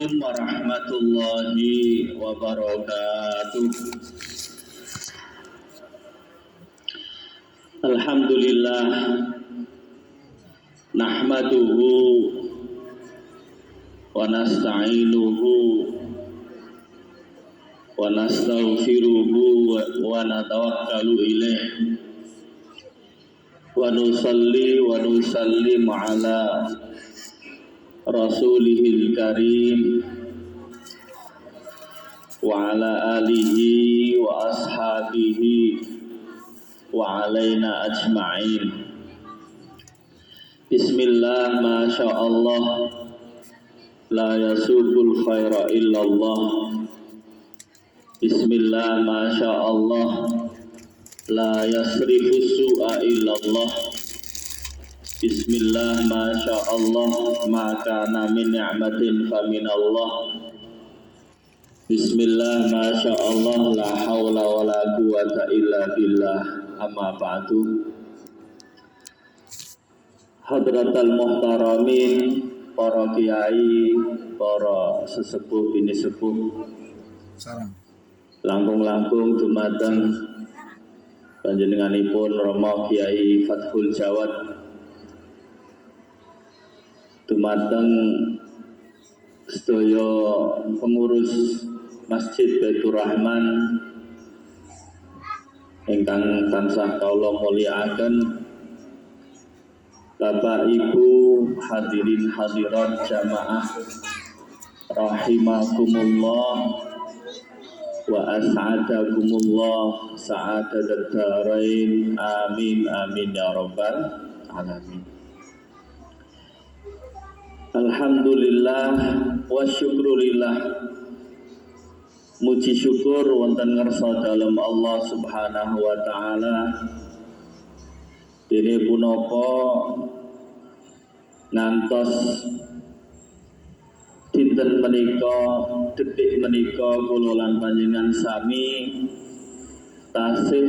Warahmatullahi wabarakatuh. Alhamdulillah nahmaduhu wa nasta'inuhu wa nastaghfiruhu wa natawakkalu ilaih wa nusalli wa nusallim ala rasulihil karim wa ala alihi wa ashabihi wa alaina ajma'in. Bismillah, masyaallah, la yasubul khaira illallah. Bismillah, masyaallah, la yasrifu su'a illallah. Bismillah, masyaallah, ma kana min ni'matin fa minallah. Bismillah, masyaallah, la haula wa la quwata illa billah. Amma ba'du. Hadratal muhtaramin, para kiai, para sesepuh bini sepuh, langkung-langkung dumateng panjenenganipun Rama Kiai Fathul Jawad, dumateng sedaya pengurus Masjid Baitur Rahman ingkang tansah kawula mulyakaken, Bapak Ibu hadirin hadirat jamaah rahimakumullah wa as'adakumullah sa'adatad darain, amin amin ya rabbal alamin. Alhamdulillah wa syukrulillah, muji syukur wonten ngersa dalem Allah Subhanahu wa taala. Dene punapa ngantos dinten menika, detik menika kula lan panjenengan sami tasih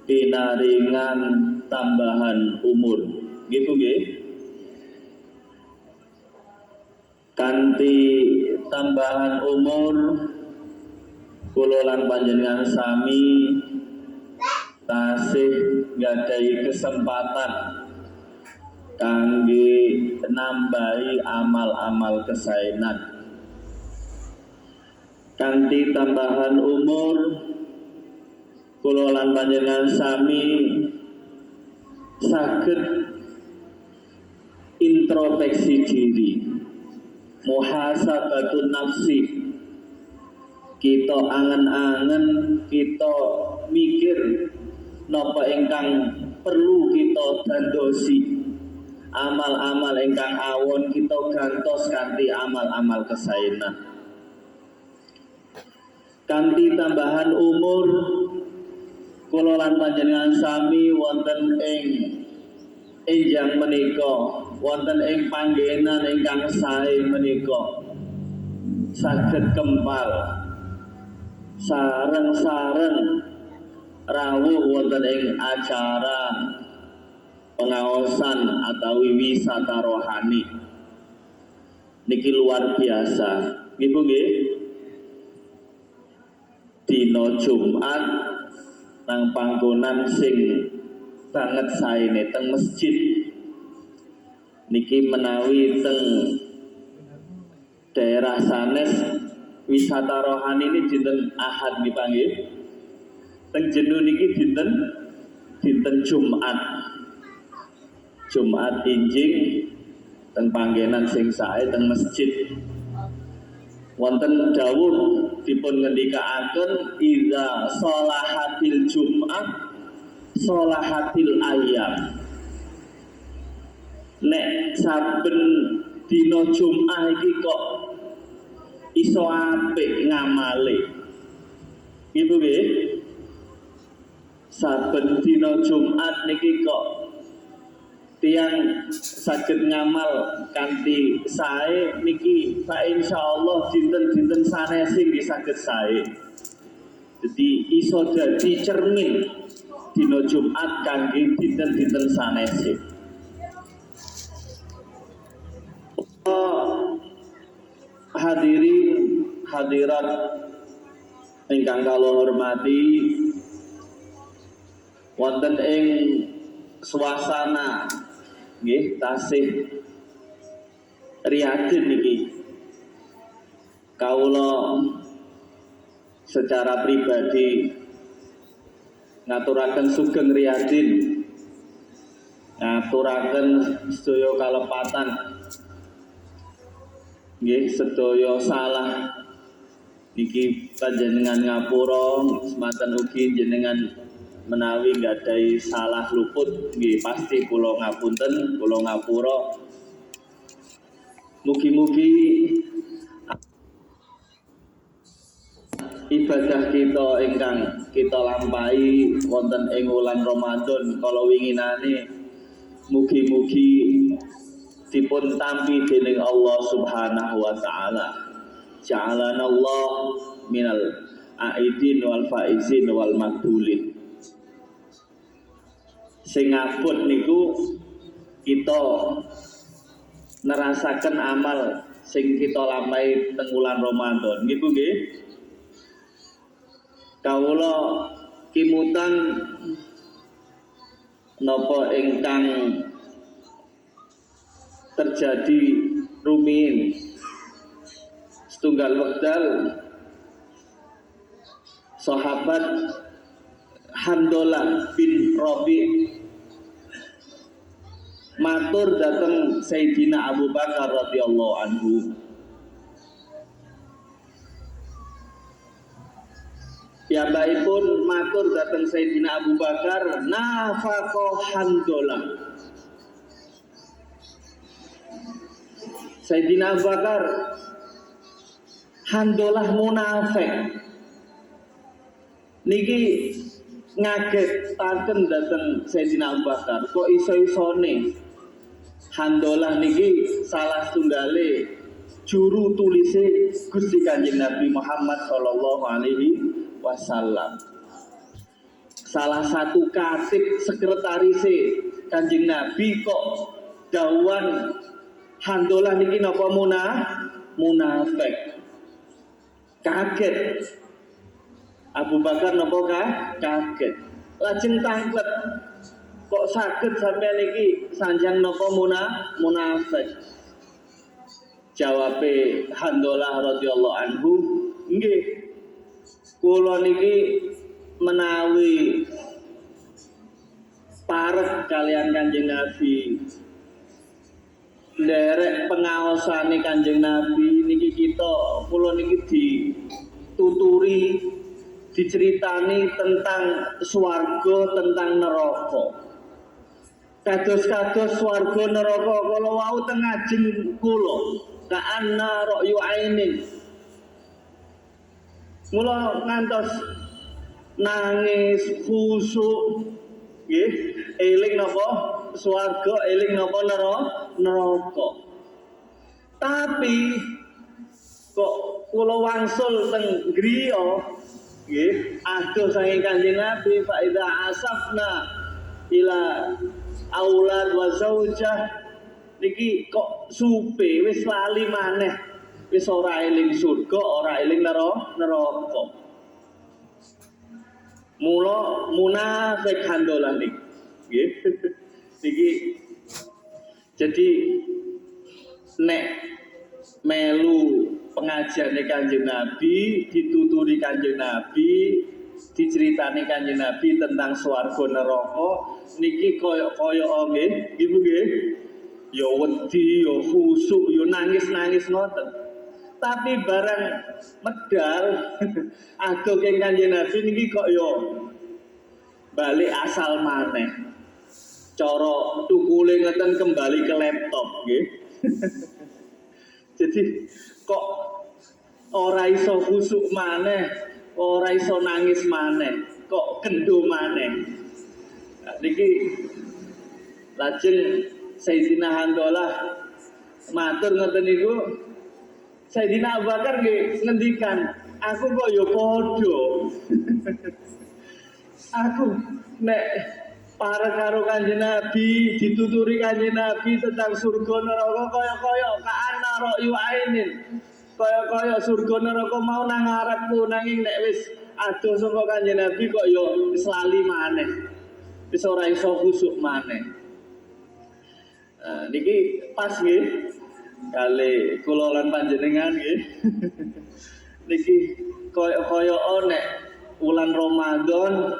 pinaringan tambahan umur. Gitu nggih. Kanthi tambahan umur kula lan panjenengan sami tasih nggadahi kesempatan kangge nambahi amal-amal kesaenan. Kanthi tambahan umur kula lan panjenengan sami saged introspeksi diri, muhasabatun nafsi. Kita angen-angen, kita mikir napa ingkang perlu kita dandosi, amal-amal ingkang awon kita gantos kanthi amal-amal kesaenan. Kanthi tambahan umur kula lan panjenengan sami wonten ing enjang menika, wonten ing panggenan ingkang sae menika saged kempal sareng-sareng rawuh wonten ing acara pengaosan atau wisata rohani niki luar biasa. Nggih nggih. Dina Jumat nang panggonan sing banget saene teng masjid niki menawi teng daerah sanes wisata rohani ini dinten Ahad dipanggil. Teng jenu niki dinten Jumat injing teng panggenan sing sae teng masjid wonten dawuh dipun ngendikaaken idza sholahatil Jum'ah sholahatil ayyam. Nek saben dina Jum'ah iki kok iso apik ngamale. Ibu nggih. Saben dina Jumat niki kok tiyang saged ngamal kanthi sae niki fa insyaallah dinten-dinten sanese nggih saged sae. Jadi iso dadi cermin dina Jumat kangge dinten-dinten sanese. Hadirin hadirat ingkang kula hormati, wonten ing suasana nggih tasih riyadin niki kawula secara pribadi ngaturaken sugeng riyadin, ngaturaken sedaya kalepatan nggih sedaya salah niki panjenengan ngapura, semanten ugi jenengan menawi nggadahi salah luput nggih pasti kula ngapunten, kula ngapura. Mugi-mugi ibadah kita ingkang kita lampahi wonten ing wulan Ramadan kala winginane mugi-mugi dipun tampi dening Allah Subhanahu wa taala. Ja'alana Allah minal aidin wal faizin wal maqbulin. Sing abot niku kita nerasaken amal sing kita lampahi teng wulan Ramadan niku nggih. Kawula kimutan napa ingkang terjadi rumiyin setunggal wekdal sahabat Handolah bin Rabi matur dateng Sayyidina Abu Bakar radhiyallahu anhu. Piyambakipun matur dateng Sayyidina Abu Bakar, nafaqo Handolah. Sayyidina Abu Bakar, Handolah munafik. Niki ngagetaken dateng Sayyidina Abu Bakar, kok iso-isone Handolah niki salah tunggale juru tulise Gusti Kanjeng Nabi Muhammad sallallahu alaihi wasallam. Salah satu katib sekretarise Kanjeng Nabi kok dawan Handolah niki napa munafik. Kaget. Abu Bakar napa kaget. Lajeng tanglet. Kok saged sampeyan iki sanjang napa munafik. Jawabe Handolah radhiyallahu anhu, nggih. Kula niki menawi parek kalian Kanjeng Nabi, nderek pengaosane Kanjeng Nabi niki kula niki dituturi, diceritani tentang swarga, tentang neraka. Kados-kados swarga neraka kala wau teng ngajeng kula, ka'anna ra'yu ainin. Mula ngantos nangis khusyuk nggih, eling napa swarga, eling napa neraka. Tapi kok kula wangsul teng griya nggih, adoh saking Kanjeng Nabi, fa idza asafna ila aulad wa zaujah niki kok supe wis lali maneh, wis ora eling surga, ora eling neraka. Mula munafik Handolah niki nggih. Niki jadi nek melu pengajian Kanjeng Nabi, dituturi Kanjeng Nabi, diceritani Kanjeng Nabi tentang swarga neraka niki kaya nggih, Ibu nggih. Ya wedi, ya khusyuk, ya nangis-nangis ngoten. Tapi barang medal adoh keng Kanjeng Nabi niki kok ya balik asal maneh. Cara tukule ngeten kembali ke laptop nggih. Jadi kok ora iso khusyuk maneh, ora iso nangis maneh, kok kendo maneh. Nah, niki lajeng Sayyidina Handolah matur ngoten niku, Sayyidina Abu Bakar nggih ngendikan, aku kok ya padha. Aku nek para karo Kanjeng Nabi, dituturi Kanjeng Nabi tentang surga neraka kaya-kaya ka'ana ra'yu ainin. kaya surga neraka mau nang ngarepku, nanging nek wis adoh saka Kanjeng Nabi kok ya wis lali maneh. Wis ora iso khusuk maneh. Niki pas nggih kali kula lan panjenengan nggih. Niki kaya nek wulan Ramadan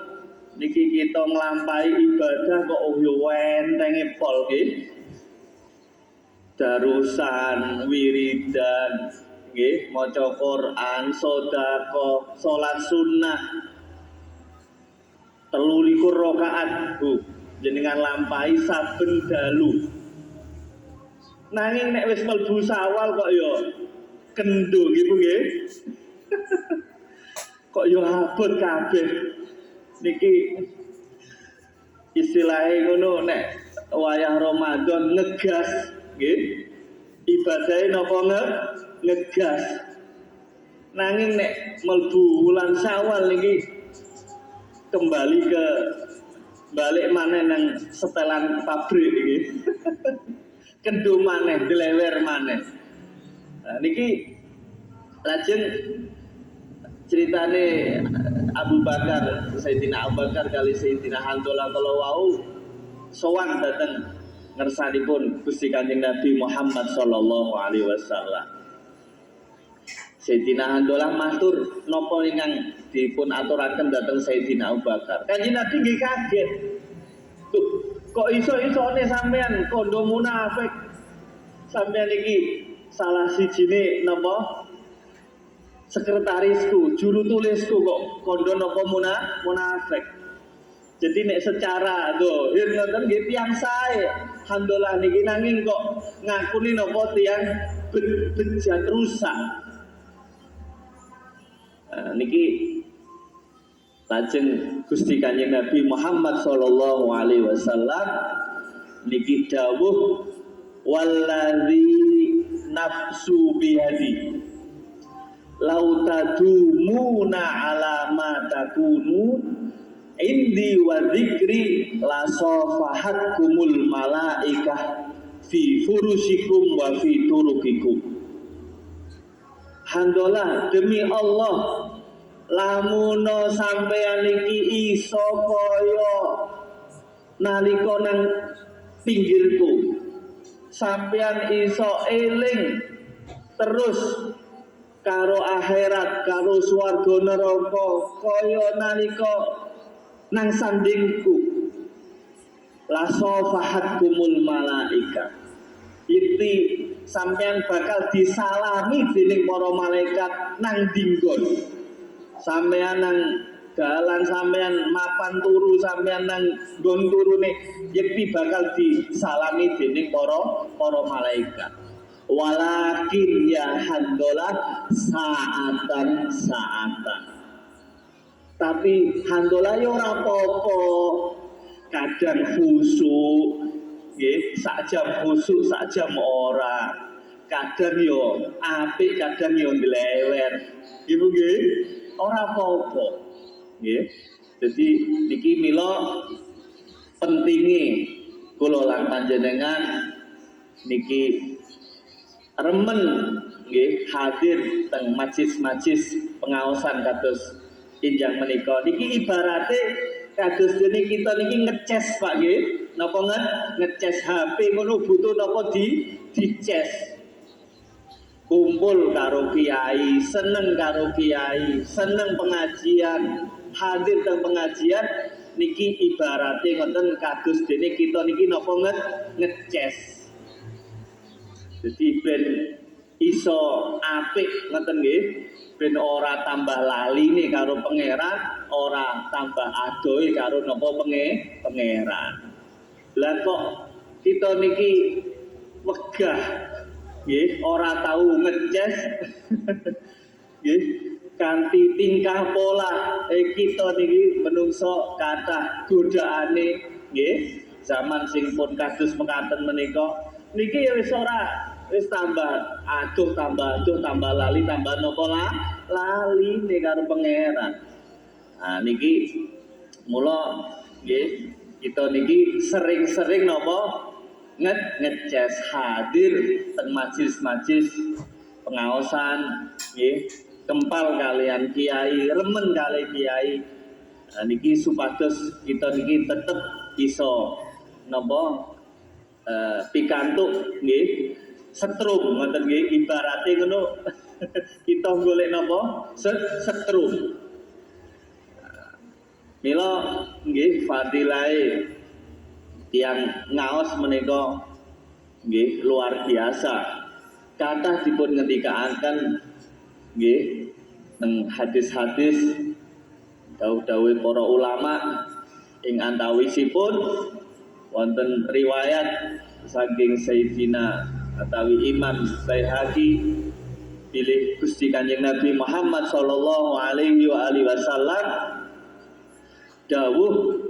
niki kita nglampahi ibadah kok yo entenge pol nggih. Darusan, wiridan, nggih, maca Quran, sedekah, salat sunnah. 23 rakaat Bu, jenengan lampahi saben dalu. Nanging nek wis mlebu Syawal kok ya kendho nggih Bu nggih. Kok ya abot kabeh. Niki istilahnya ngono nek wayah Ramadan ngegas nggih. Ibadahe napa ngegas. Nanging nek mlebu wulan Syawal niki kembali ke balik maneh nang setelan pabrik iki. Kendho maneh, dilewer maneh. Nah, niki lajeng ceritane Abu Bakar, Sayyidina Abu Bakar kali Sayyidina Hanzalah kalau wau sowan dateng ngersanipun Gusti Kanjeng Nabi Muhammad sallallahu alaihi wasallam. Sayyidina Hanzalah matur napa ingkang dipun aturaken dhateng Sayyidina Abu Bakar. Kanjeng Nabi nggih kaget. Tuh, kok iso-isone sampean kondo munafik? Sampean iki salah sijine napa? Sekretarisku, juru tulisku kok kondo napa munafik. Jadi nek secara zahir ngoten nggih tiyang sae. Alhamdulillah niki nanging kok ngakuni napa tiyang bejat rusak. Niki lajeng Gusti Kanjeng Nabi Muhammad sallallahu alaihi wasallam niki dawuh wallazi nafsu bihadi lau tadumuna ala ma takunu indi wa dzikri la safahatkumul malaikah fi furusikum wa fi turukikum. Alhamdulillah demi Allah lamuno sampeyan iki iso kaya nalika nang pinggirku sampeyan iso eling terus karo akhirat karo swarga neraka kaya nalika nang sandingku la safahatkumul malaika iki sampeyan bakal disalami dening para malaikat nang dinggon. Sampeyan nang dalan, sampeyan mapan turu, sampeyan nang nggon turune yakti bakal disalami dening para malaikat. Walakin ya handolah saatan. Tapi handolah ya ora apa-apa. Kadang khusyuk nggih, sak jam khusuk, sak jam ora. Kadang yo apik, kadang yo ndlewer. Ibu nggih, ora apa-apa. Nggih. Jadi niki mila pentinge kula lan panjenengan niki remen nggih hadir teng majlis-majlis pengaosan kados injang menika. Niki ibarate kados dene kita niki ngeces Pak nggih. Napa ngeces HP ngono butuh napa dicas. Kumpul karo kiai, seneng karo kiai, seneng pengajian, hadir teng pengajian niki ibarate ngoten kados dene kita niki napa ngeces. Jadi ben iso apik ngoten nggih, ben ora tambah laline karo pangeran, ora tambah adohe karo napa pangeran. Lah kok kita niki wegah nggih ora tahu ngeces nggih kanthi tingkah pola kita niki menungso kathah godaane nggih zaman sing pun kados mekaten menika niki ya wis ora wis tambah aduh tambah lali tambah napa lali nek karo pangeran. Nah niki mula nggih kita niki sering-sering napa ngeces hadir teng majlis-majlis pengaosan nggih, kempal kalian kiai, remen kali kiai. Nah, niki supados kita niki tetep iso napa pikantuk nggih setrum ngoten nggih, ibarate ngono kita golek napa setrum. Mila nggih fadilahe tiyang ngaos menika nggih luar biasa. Kathah dipun ngendikaaken nggih teng hadis-hadis dawuh-dawuh para ulama ing antawisipun wonten riwayat saking Sayyidina atawi Imam Baihaqi pilih Gusti Kanjeng Nabi Muhammad sallallahu alaihi wasallam dawuh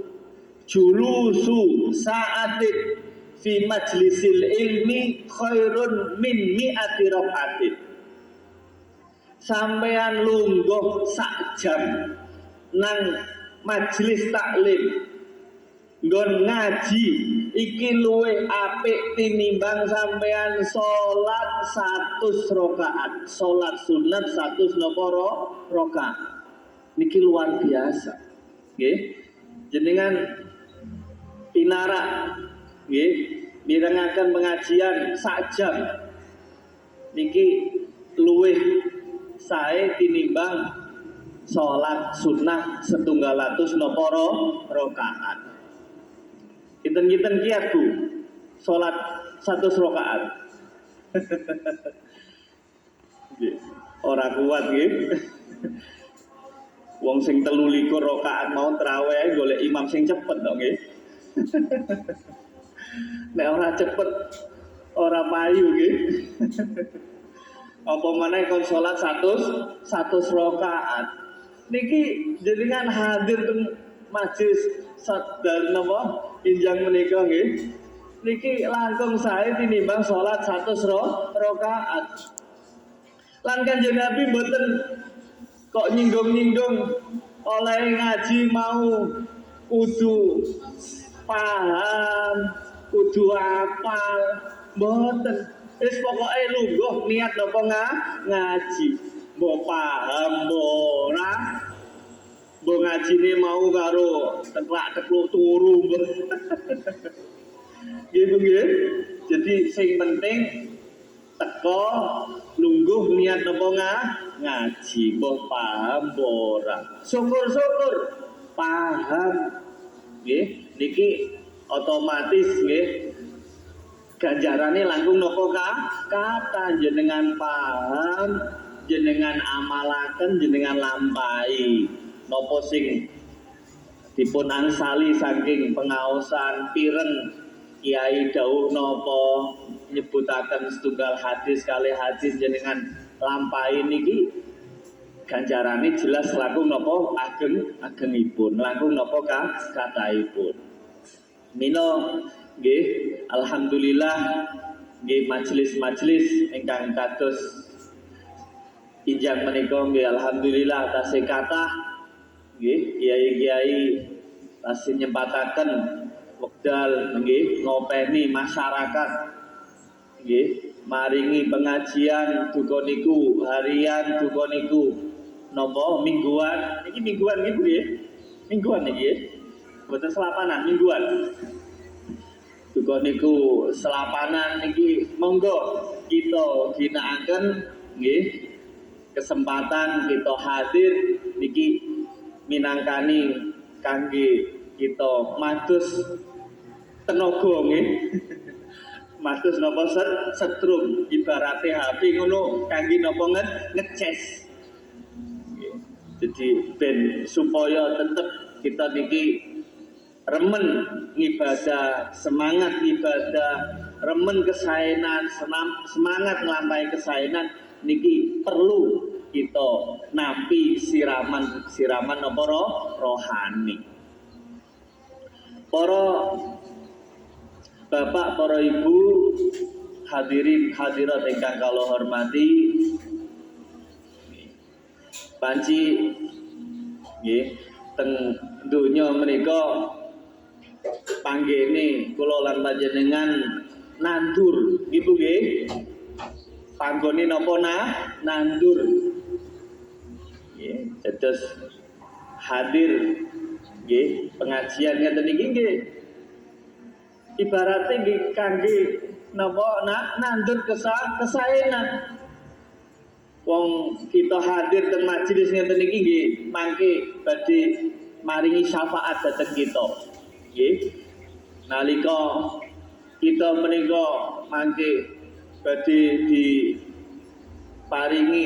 julusu sa'atin fi majlisil ilmi khairun min mi'ati rakaatin. Sampean lungguh sak jam nang majelis taklim nggon ngaji iki luwih apik tinimbang sampean salat 100 rakaat, salat sunat 100 napa rakaat. Niki luar biasa. Nggih. Jenengan pinarak nggih mirengaken pengajian sak jam niki luwih sae tinimbang salat sunah 100 napa rakaat. Kinten-kinten kiat Bu, salat 100 rakaat. Ora kuat nggih. Wong sing 23 rakaat mau traweh golek imam sing cepet to nggih. Nek ora cepet ora payu nggih. Apa maneh kon salat 100 rakaat. Niki jenengan hadir teng majelis sadar napa injang menika nggih. Niki langkung sae tinimbang salat 100 rakaat. Lan Kanjeng Nabi mboten kok nyinggung-nyinggung oleh ngaji mau kudu paham, kudu apal, mboten. Wis pokoke lungguh niat napa ngaji. Mbok paham mbok ora. Mbok ngajine mau karo teklak-tekluk turu. Nggih nggih. Jadi sing penting teko lungguh niat napa ngaji, mbok paham mbok ora. Syukur-syukur paham. Nggih, niki otomatis nggih ganjarane langkung napa kata jenengan paham, jenengan amalaken, jenengan lampahi napa sing dipun angsali saking pengaosan pireng kiai dawuh napa nyebutaken setunggal hadis kali hadis jenengan lampahi niki ganjarane jelas langkung napa agengipun, langkung napa kathahipun. Mila nggih alhamdulillah nggih majelis-majelis ingkang kados injang menika nggih alhamdulillah tasih kathah nggih kiai-kiai tasih nyempataken wekdal nggih ngopeni masyarakat nggih maringi pengajian duka niku harian duka niku napa mingguan iki mingguan nggih Bu nggih mingguan niki nggih boten selapanan mingguan duka niku selapanan niki monggo kita ginakaken nggih kesempatan kita hadir niki minangkani kangge kita mados tenaga nggih. Mados napa setrum ibarate HP ngono kangge napa ngeces. Jadi ben supaya tetep kita niki remen ngibadah, semangat ibadah, remen kesaenan, semangat nglampahi kesaenan niki perlu kita nampi siraman napa rohani. Para bapak, para ibu, hadirin hadirat ingkang kula hormati, panci nggih teng donya menika panggene kula lan panjenengan nandur nggih Bu nggih. panggone napa nandur. Nggih, dados hadir nggih pengajian ngeten niki nggih ibarate nggih kangge napa nandur kesaenan. Wong kita hadir teng majelis ngeten iki nggih mangke badhe maringi syafaat dhateng kita. Nggih. Nalika kita menika mangke badhe diparingi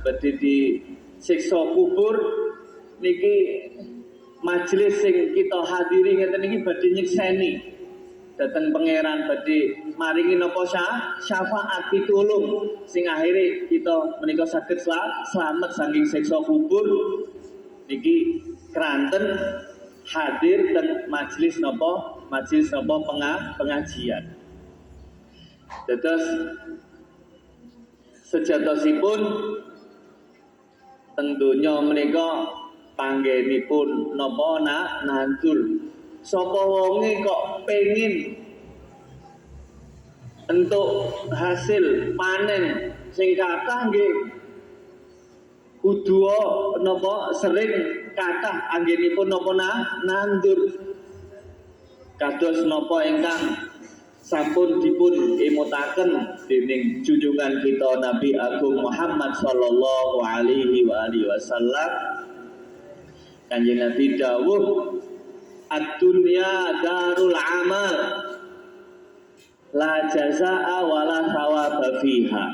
badhe disiksa kubur niki majelis sing kita hadiri ngeten iki badhe nyekseni dateng pangeran badhe maringi napa syafaat pitulung sing akhire kita menika saged slamet saking siksa kubur niki kranten hadir dan majelis napa pengajian. Dados sejatosipun teng donya menika panggenipun napa nandur. Sapa wonge kok pengin entuk hasil panen sing kathah nggih kudu napa sering kathah anggenipun napa nandur. Kados napa ingkang sampun dipun emutaken dening junjungan kita Nabi Agung Muhammad sallallahu alaihi wasallam. Kanjeng Nabi dawuh, "Ad-dunya darul amal, la jazaa wala thawaba fiha."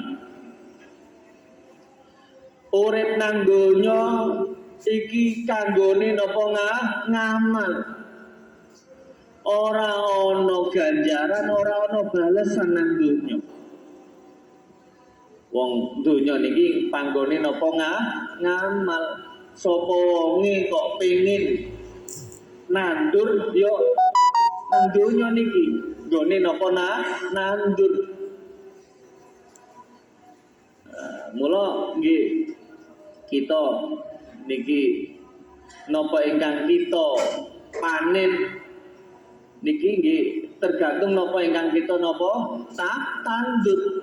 Urip nang donya iki kanggone napa ngamal. Ora ana ganjaran, ora ana balesan nang donya. Wong donya niki panggone napa ngamal. Sapa wonge kok pengin nandur yo nang donya niki nggone napa nandur. Mula nggih kita niki napa ingkang kita panen niki nggih tergantung napa ingkang kita napa tandur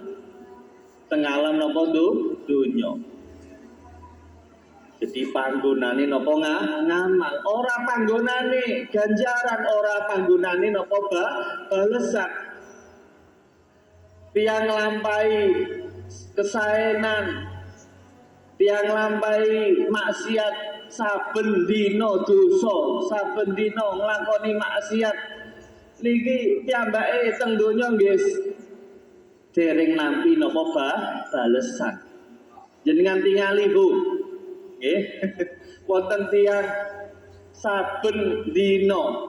teng alam napa donya. Jadi panggonane napa ngamal, ora panggonane ganjaran, ora panggonane napa balesan. Tiang nglampahi kesaenan, tiang nglampahi maksiat saben dina dosa, saben dina nglakoni maksiat niki piyambake teng donya nggih dereng nampi napa balesan. Jenengan tingali Bu. Nggih. Wonten tiyang saben dina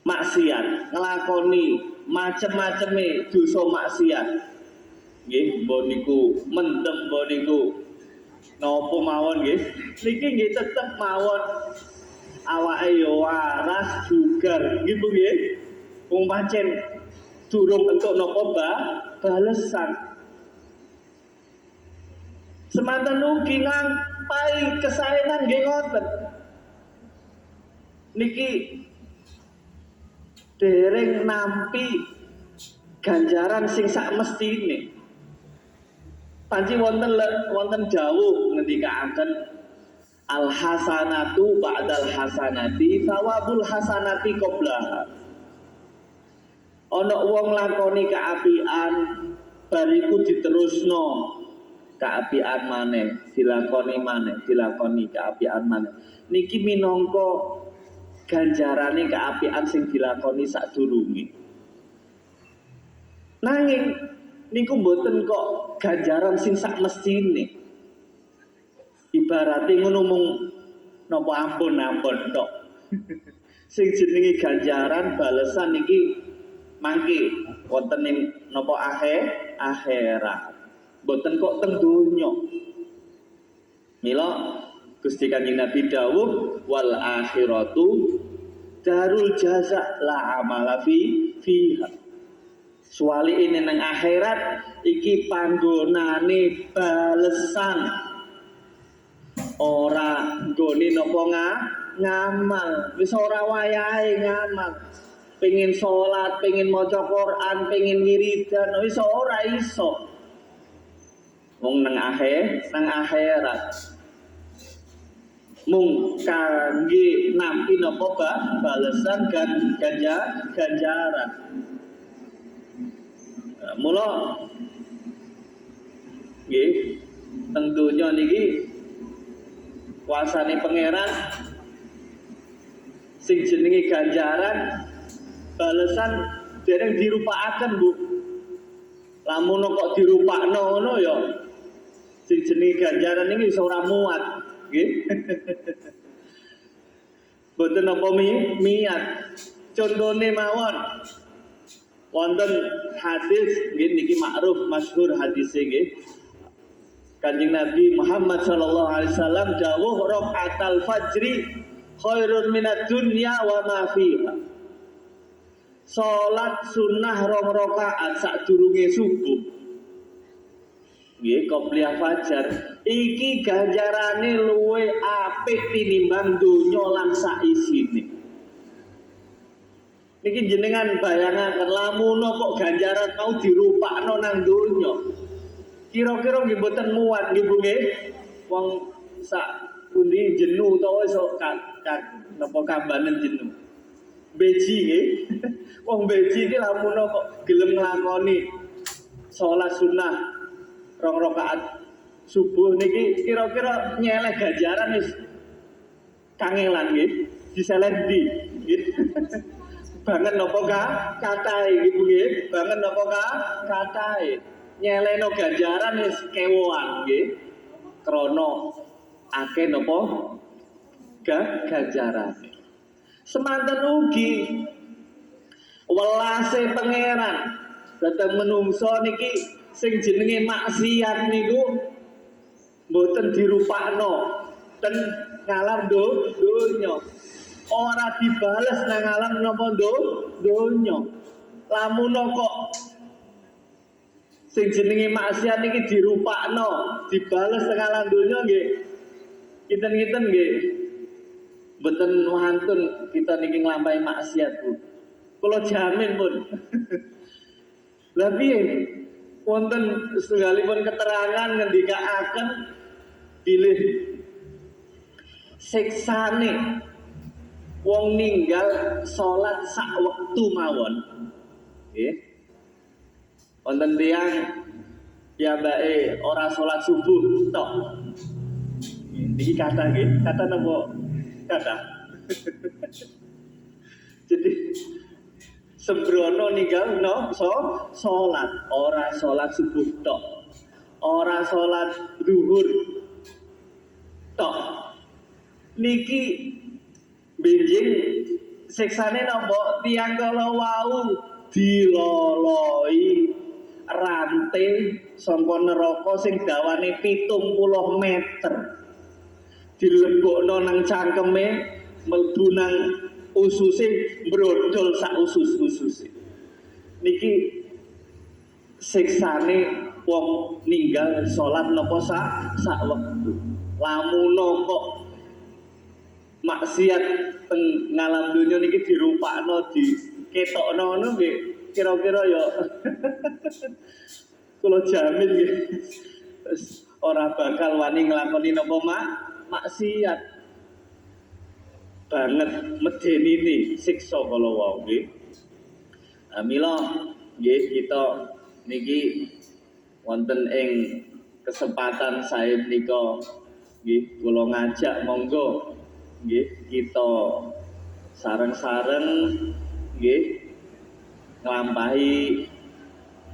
maksiat, nglakoni macem-maceme dosa maksiat. Nggih, mbok niku mendem, mbok niku napa mawon nggih. Niki nggih tetep mawon awake yo waras bugar nggih Bu nggih. Wong pancen durung entuk napa balesan. Semanten ugi nglampahi kesaenan nggih ngoten. Niki dereng nampi ganjaran sing sak mestine. Panci wonten dawuh ngendikaaken al hasanatu ba'dal hasanati thawabul hasanati qablaha. Ana wong lakoni kaapian bariku diterusno kaapian maneh, dilakoni kaapian maneh. Niki minangka ganjarane kaapian sing dilakoni sadurunge. Nanging niku mboten kok ganjaran sing sak mestine. Ibarate ngono mung napa ampun-ampun tok. Sing jenenge ganjaran balesan niki mangke wonten ing napa akhirat. Mboten kok teng donya. Mila Gusti Kanjeng Nabi dawuh wal akhiratu darul jaza la amala fiha. Suwali ini nang akhirat iki panggonane balesan. Ora nggone napa ngamal, wis ora wayahe ngamal. pengen sholat, pengen maca Quran, pengen wiridan, iso ora iso. Wong nang akhirat. Mung kangge nampi napa balesan ganjaran. Mula nggih teng donya niki kuasane pangeran sing jenenge ganjaran balesan dereng dirupakaken Bu. Lamun kok dirupakno ngono ya sing jenenge ganjaran iki iso ora muat nggih. Boten napa miat. Contone mawon wonten hadis nggih niki makruf masyhur hadis nggih. Kanjeng Nabi Muhammad sallallahu alaihi wasallam dawuh rakaatal fajri khairun minad dunya wa ma fiha. Salat sunnah 2 rakaat sadurunge subuh. Nggih qobliyah fajar iki ganjarane luwe apik tinimbang donya lan saisine. Niki jenengan bayangaken lamun kok ganjaran mau dirupakno nang donya. Kira-kira nggih mboten muat nggih Bu nggih. Wong sak pundi jenuh utawa iso napa kambanen jenuh. Beji nggih. Wong beji iki lamun kok gelem nglakoni salat sunah 2 rakaat subuh niki kira-kira nyeleh ganjaran wis kangelan nggih. Diseleh ndi nggih. Banget napa katahe nggih Bu nggih. Banget napa katahe. Nyeleno ganjaran wis kewoan nggih krana akeh napa ganjaran. Semanten ugi welase pangeran dhateng menungso niki sing jenenge maksiat niku mboten dirupakno ten ngalam donya. Ora dibales nang alam napa donya. Lamun kok sing jenenge maksiat iki dirupakno, dibales teng alam donya nggih. Kinten-kinten nggih. Mboten wantun kita niki nglampahi maksiat, Bu. Kula jamin pun. Lah piye? Wonten setunggalipun keterangan ngendikaaken bilih siksane wong ninggal salat sak wektu mawon. Nggih. Wonten tiyang piyambake ora salat subuh tok. Niki kata nggih, kata napa kata. Jadi sembrono ninggal salat, ora salat subuh tok. Ora salat zuhur tok. Niki benjing siksane napa tiyang kala wau diloloi rantai saka neraka sing dawane 70 meter. Dilebokno nang cangkeme mlebu nang ususe brodol sak usus-ususe. Niki siksane wong ninggal salat napa sak wektu. Lamun kok maksiat teng ngalam dunya niki dirupakno diketokno ngono nggih kira-kira ya kula jamin nggih ora bakal wani nglakoni napa maksiat banget medenine siksa kala wau nggih. Mila nggih kita niki wonten ing kesempatan sae menika nggih kula ngajak monggo nggih kita sareng-sareng nggih nglampahi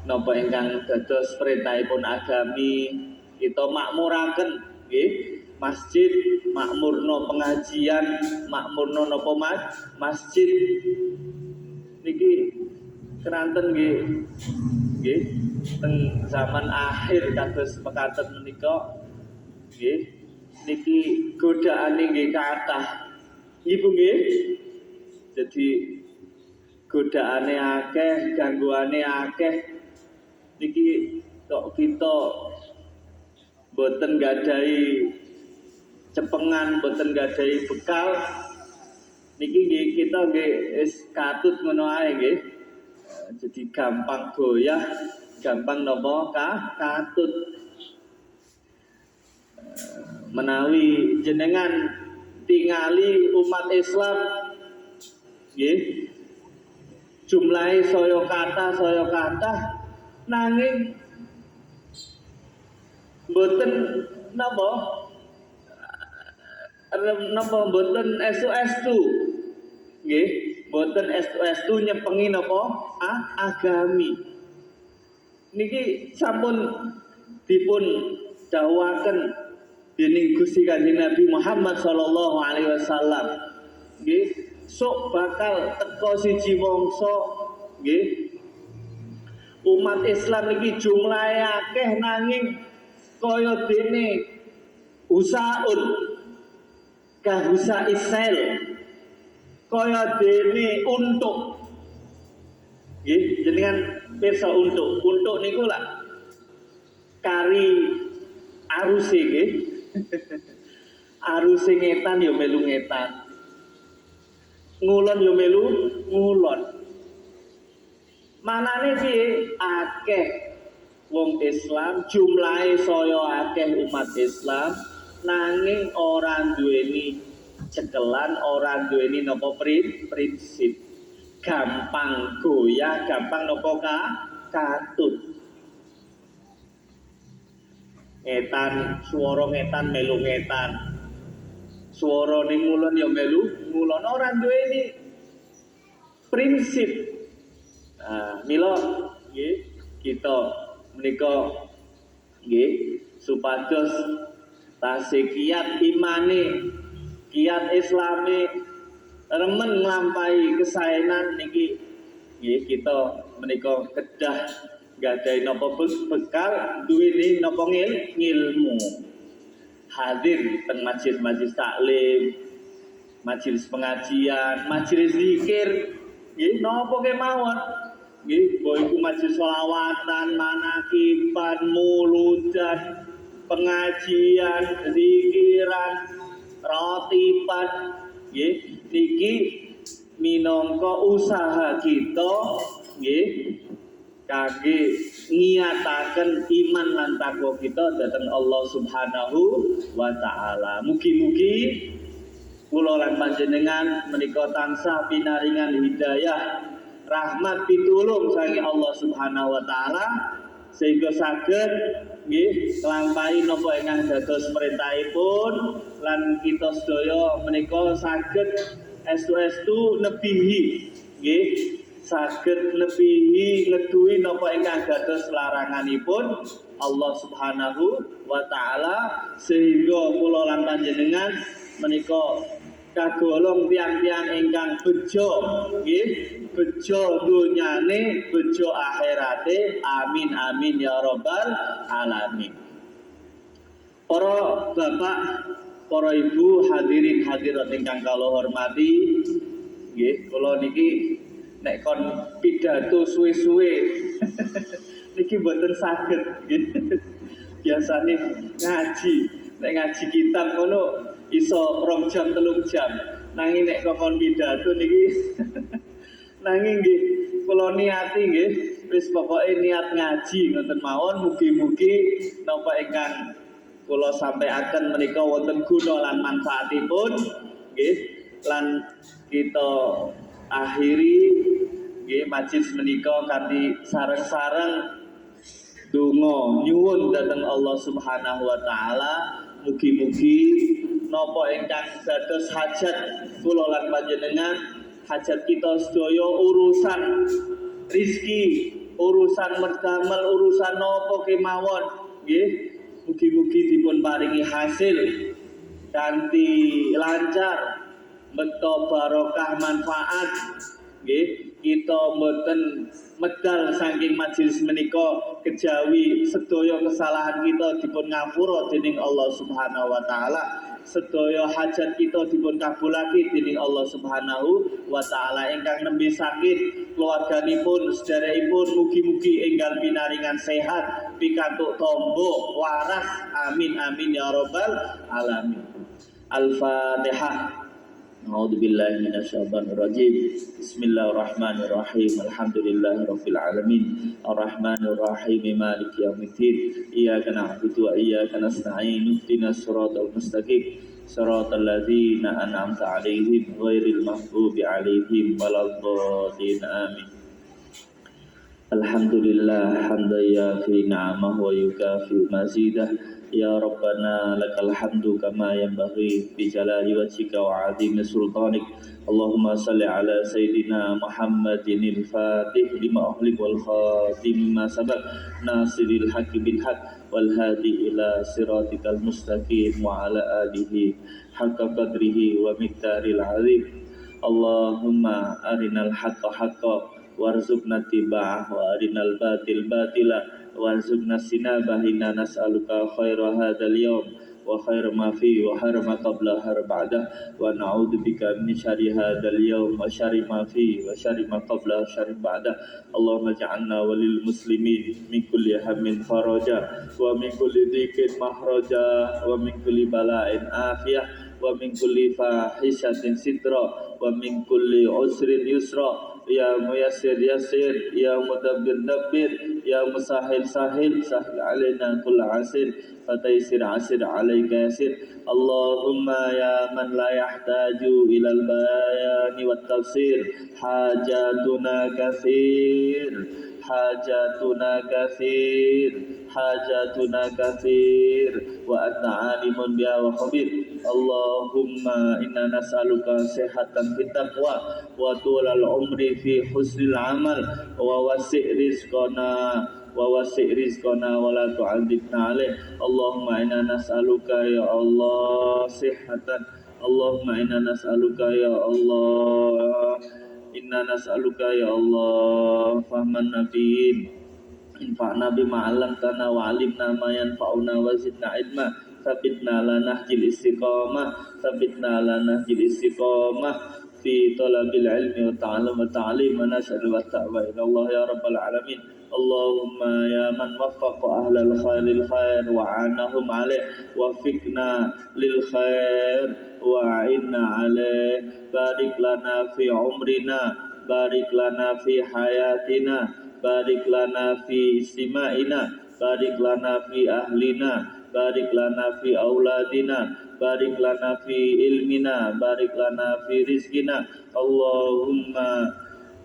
napa ingkang dados perintahipun agami, kita makmuraken nggih masjid, makmurno pengajian, makmurno napa masjid niki keranten nggih teng zaman akhir kados mekaten menika nggih niki godaane nggih kathah ibu nggih. Jadi godaane akeh, gangguane akeh niki kok kita boten gadahi cepengan, boten gadahi bekal Niki nggih kita nggih wis katut ngono ae nggih. Jadi gampang goyah, gampang napa katut. Menawi jenengan tingali umat Islam nggih jumlahe saya kata nanging mboten napa mboten estu-estu nggih mboten estu-estu nyepengi napa agami niki sampun dipun dawuhaken dening Gusti Kanjeng Nabi Muhammad sallallahu alaihi wasallam nggih sok bakal teka siji mangsa nggih umat Islam iki jumlahe akeh nanging kaya dene usaun kahusa Israel kaya dene untuk nggih jenengan pirsa untuk niku lah kari aruse nggih aruse ngetan ya melu ngetan ngulon ya melu ngulon manane piye akeh wong Islam jumlahe saya akeh umat Islam nanging ora duweni cekelan ora duweni napa prinsip gampang goyah gampang napa katut ngetan swara ngetan melu ngetan swara ning ngulon ya melu ngulon ora duweni prinsip mila nggih kita menika nggih supados tasih kiat imane kiat islame remen nglampahi kesaenan niki nggih kita menika kedah gadahi napa bekal duweni napa ngilmu hadir teng majelis taklim majelis pengajian majelis zikir nggih napa kemawon nggih iku majelis sholawatan manakiban muludan pengajian zikiran ratiban nggih niki minangka usaha kita nggih kangge ngiyataken iman lan takwa kita dhateng Allah Subhanahu wa taala. Mugi-mugi kula lan panjenengan menika tansah pinaringan hidayah rahmat pitulung saking Allah Subhanahu wa taala sehingga saged nggih nglampahi napa ingkang dados perintahipun lan kita sedaya menika saged estu-estu nebihi nggih saged nebihi ngeduhi napa ingkang dados laranganipun Allah Subhanahu wa taala sehingga kula lan panjenengan menika kagolong tiang-tiang ingkang bejo nggih bejo dunyane bejo akhirate amin amin ya rabbal alamin. Para bapak para ibu hadirin hadirat ingkang kula hormati nggih kula niki nek kon pidato suwe-suwe niki mboten saged nggih biasane ngaji nek ngaji kitab ngono iso 2 jam 3 jam nanging nek kon pidato niki nanging nggih kula niati nggih wis pokoke niat ngaji ngoten mawon mugi-mugi napa ingkang kula sampaiaken menika wonten guna lan manfaatipun nggih lan kita akhiri nggih majelis menika kanthi sareng-sareng donga nyuwun dhateng Allah Subhanahu wa taala mugi-mugi napa ingkang dados hajat kula lan panjenengan hajat kita sedaya urusan rizki urusan merdamel urusan napa kemawon nggih mugi-mugi dipun paringi hasil kanthi lancar mekta barokah manfaat nggih kita mboten medal saking majelis menika kejawi sedaya kesalahan kita dipun ngapura dening Allah Subhanahu wa taala sedaya hajat kita dipun kabulake dening Allah Subhanahu wa taala ingkang nembe sakit keluarganipun sedherekipun mugi-mugi enggal pinaringan sehat pikantuk tombo waras amin amin ya rabbal alamin. Al-Fatihah. أعوذ بالله من الشيطان الرجيم. بسم الله الرحمن الرحيم. الحمد لله رب العالمين الرحمن الرحيم مالك يوم الدين إياك نعبد وإياك نستعين اهدنا الصراط المستقيم صراط الذين أنعمت عليهم غير المغضوب عليهم ولا الضالين آمين. Alhamdulillah hamdan yafi ni'amah wa yukafi mazidah. Ya Rabbana lakal hamdu kama yanbaghi bi jalali wajhika wa 'azimi sultanik. Allahumma salli ala sayyidina Muhammadin al-fatih lima ughliq wal khatim ma sabaq nasiril haqqi bil haqq wal hadi ila siratikal mustaqim wa ala alihi haqqa qadrihi wa miqdaril 'azim. Allahumma arinal haqqa haqqan warzuqna tiba'ah wa arinal batil batila warzuqna sinabah. Inna nas'aluka khaira hadzal yawm wa khaira ma fi wa khaira ma qabla har ba'da wa na'udzubika min syarri hadzal yawm wa syarri ma fi wa syarri ma qabla syarri ba'da. Allahumma ja'alna walil muslimin min kulli hammin faraja wa min kulli dhikin mahraja wa min kulli bala'in afiyah wa min kulli fahishatin sitra wa min kulli usrin yusra. Ya muyassir yassir, ya mudabbir dabbir, ya musahil sahil, sahil alaina kull asir, fataysir asir alaika yasir. Allahumma ya man la yahtaju ilal bayani wat tafsir, hajatuna kathir, hajatuna kathir, hajatuna kathir, wa anta alimun biha wa khabir. Allahumma inna nas'aluka sihatan fit taqwa wa tulal umri fi husnil amal wa wasi' rizqana wa la tu'adzibna alaih. Allahumma inna nas'aluka ya Allah sihatan. Allahumma inna nas'aluka ya Allah, inna nas'aluka ya Allah fahman nabiyyin. Infa'na bima 'allamtana wa 'allimna ma yanfa'una wa zidna ilma. Sabitna ala nahjil istiqamah, sabitna ala nahjil istiqamah fi talabil ilmi wa ta'alam wa ta'alim wa nas'al wa ta'wa ila Allah ya rabbal alamin. Allahumma ya man waffaqa ahlal khairil khair wa anahum alaih wafiqna lil khair wa a'inna alaih. Barik lana fi umrina, barik lana fi hayatina, barik lana fi istima'ina, barik lana fi ahlina, barik lana fi auladina, barik lana fi ilmina, barik lana fi rizkina. Allahumma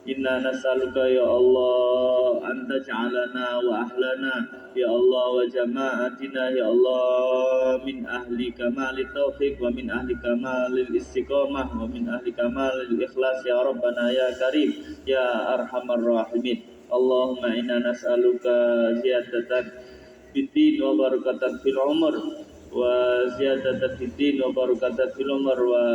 inna nas'aluka ya Allah anta ja'alana wa ahlana ya Allah wa jama'atina ya Allah min ahli kamalil taufiq wa min ahli kamalil istiqamah wa min ahli kamalil ikhlas ya Rabbana ya Karim ya Arhamar Rahimin. Allahumma inna nas'aluka ziyadatan fiddin wa barakatan fil umur wa ziyadatan fiddin wa barakatan fil umur wa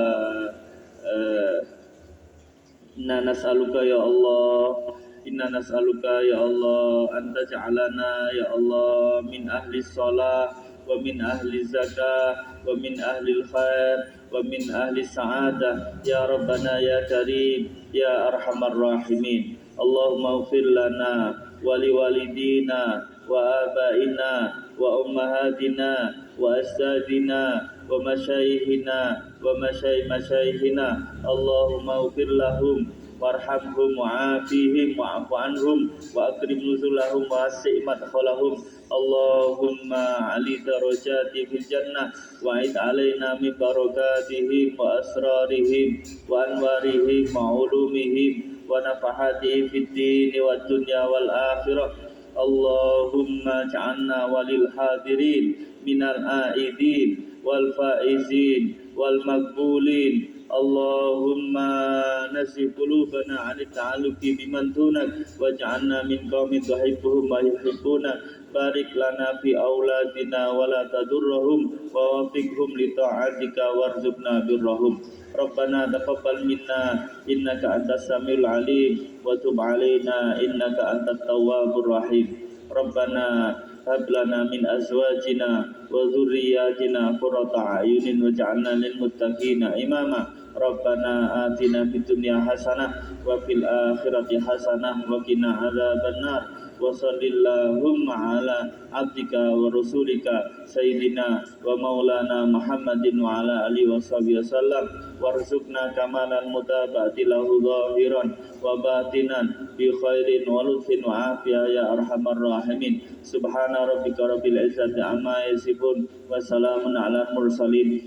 inna nas'aluka ya Allah, inna nas'aluka ya Allah anta ja'alana ya Allah min ahli shalah wa min ahli zakah wa min ahli khair wa min ahli sa'adah ya Rabbana ya Karim ya Arhamar Rahimin. Allahumma ighfir lana wa liwalidina wa abaina wa ummahatina wa asdadina wa masyayikhina wa masyayikhina. Allahumma ighfir lahum warhamhum wa'afihim wa'fu anhum wa akrim nuzulahum wa wasi' madkhalahum. Allahumma ali darajati fil jannah wa id alaina min barakatihim wa asrarihim wa anwarihim wa ulumihim wa nafahatihim fid dini wad dunya wal akhirah. Allahumma ja'alna walil hadirin minal aidin wal faizin wal maqbulin. Allahumma nasih qulubana 'anil ta'alluqi biman dunak waj'alna min qaumin tuhibbuhum wa yuhibbuna. Barik lana fi auladina wa la tadurruhum wa wafiqhum li ta'atika warzuqna birrahum. Rabbana taqabbal minna innaka antas samiul alim wa tub alaina innaka antat tawwabur rahim. Rabbana hab lana min azwajina wa dhurriyyatina qurrata a'yunin waj'alna lil muttaqina imama. Rabbana atina fid dunya hasanah wa fil akhirati hasanah wa qina adzabannar. wa sallallahumma ala abdika wa rasulika sayyidina wa maulana Muhammadin wa ala alihi wa sahbihi wasallam warzuqna kamalan mutaba'ati lahu zahiran wa batinan bi khairin wa lutfin wa afiyah ya arhamar rahimin. Subhana rabbika rabbil izzati amma yasifun wa salamun ala mursalin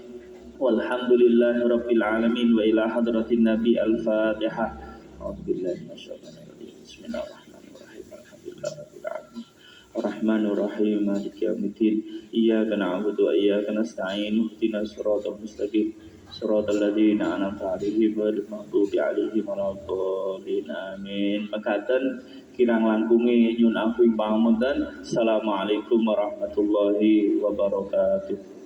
walhamdulillahi rabbil alamin wa ila hadratin nabi al-fatihah. A'udzubillahi minasyaitonir rajim. Bismillahirrahmanirrahim. Alhamdulillahi rabbil alamin. Arrahmanir rahim. Maliki yaumiddin. Iyyaka na'budu wa iyyaka nasta'in. Ihdinas siratal mustaqim. Siratal ladzina an'amta 'alaihim ghairil maghdubi 'alaihim waladdallin. Amin. Mekaten kirang langkunge nyun agung pangapunten. Assalamualaikum warahmatullahi wabarakatuh.